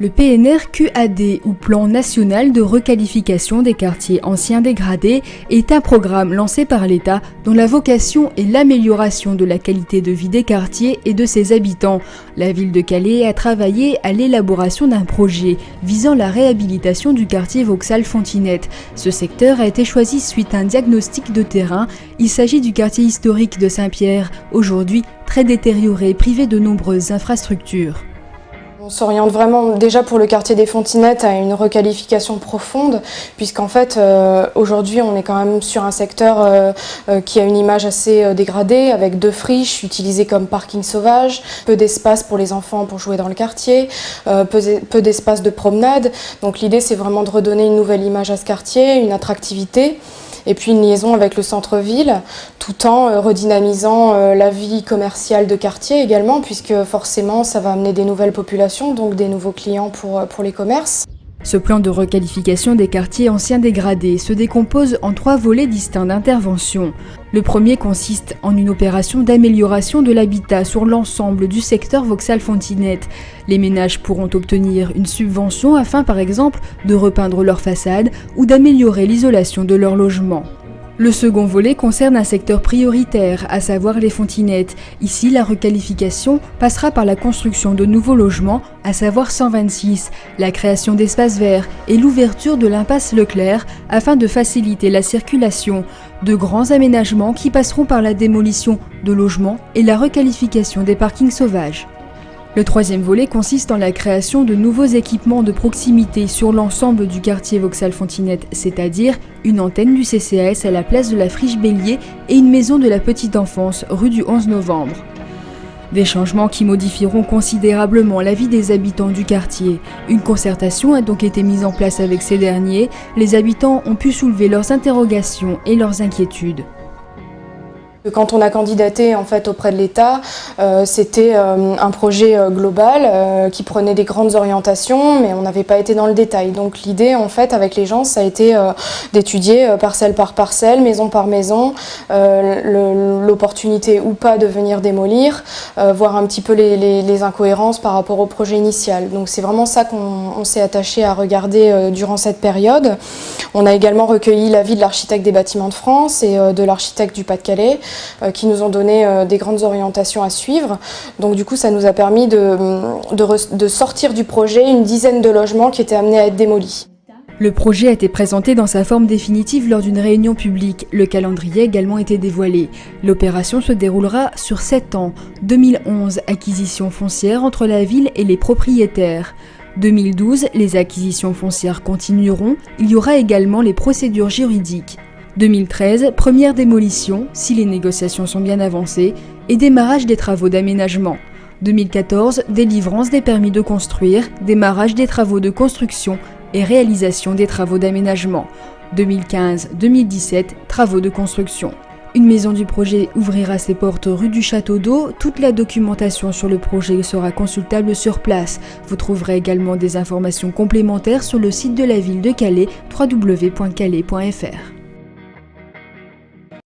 Le PNR-QAD, ou Plan National de Requalification des Quartiers Anciens Dégradés, est un programme lancé par l'État dont la vocation est l'amélioration de la qualité de vie des quartiers et de ses habitants. La ville de Calais a travaillé à l'élaboration d'un projet visant la réhabilitation du quartier Vauxhall-Fontinette. Ce secteur a été choisi suite à un diagnostic de terrain. Il s'agit du quartier historique de Saint-Pierre, aujourd'hui très détérioré, privé de nombreuses infrastructures. On s'oriente vraiment déjà pour le quartier des Fontinettes à une requalification profonde, puisqu'en fait aujourd'hui on est quand même sur un secteur qui a une image assez dégradée, avec 2 friches utilisées comme parking sauvage, peu d'espace pour les enfants pour jouer dans le quartier, peu d'espace de promenade. Donc l'idée c'est vraiment de redonner une nouvelle image à ce quartier, une attractivité. Et puis une liaison avec le centre-ville, tout en redynamisant la vie commerciale de quartier également, puisque forcément ça va amener des nouvelles populations, donc des nouveaux clients pour les commerces. Ce plan de requalification des quartiers anciens dégradés se décompose en 3 volets distincts d'intervention. Le premier consiste en une opération d'amélioration de l'habitat sur l'ensemble du secteur Vauxhall-Fontinette. Les ménages pourront obtenir une subvention afin, par exemple, de repeindre leur façade ou d'améliorer l'isolation de leur logement. Le second volet concerne un secteur prioritaire, à savoir les Fontinettes. Ici, la requalification passera par la construction de nouveaux logements, à savoir 126, la création d'espaces verts et l'ouverture de l'impasse Leclerc afin de faciliter la circulation. De grands aménagements qui passeront par la démolition de logements et la requalification des parkings sauvages. Le troisième volet consiste en la création de nouveaux équipements de proximité sur l'ensemble du quartier Vauxhall-Fontinette, c'est-à-dire une antenne du CCAS à la place de la friche Bélier et une maison de la petite enfance rue du 11 novembre. Des changements qui modifieront considérablement la vie des habitants du quartier. Une concertation a donc été mise en place avec ces derniers. Les habitants ont pu soulever leurs interrogations et leurs inquiétudes. Quand on a candidaté en fait auprès de l'État, c'était un projet global qui prenait des grandes orientations, mais on n'avait pas été dans le détail. Donc l'idée en fait avec les gens, ça a été d'étudier parcelle par parcelle, maison par maison, l'opportunité ou pas de venir démolir, voir un petit peu les incohérences par rapport au projet initial. Donc c'est vraiment ça qu'on s'est attaché à regarder durant cette période. On a également recueilli l'avis de l'architecte des Bâtiments de France et de l'architecte du Pas-de-Calais, qui nous ont donné des grandes orientations à suivre. Donc du coup, ça nous a permis de sortir du projet une dizaine de logements qui étaient amenés à être démolis. Le projet a été présenté dans sa forme définitive lors d'une réunion publique. Le calendrier a également été dévoilé. L'opération se déroulera sur 7 ans. 2011, acquisition foncière entre la ville et les propriétaires. 2012, les acquisitions foncières continueront. Il y aura également les procédures juridiques. 2013, première démolition, si les négociations sont bien avancées, et démarrage des travaux d'aménagement. 2014, délivrance des permis de construire, démarrage des travaux de construction et réalisation des travaux d'aménagement. 2015-2017, travaux de construction. Une maison du projet ouvrira ses portes rue du Château d'Eau. Toute la documentation sur le projet sera consultable sur place. Vous trouverez également des informations complémentaires sur le site de la ville de Calais, www.calais.fr.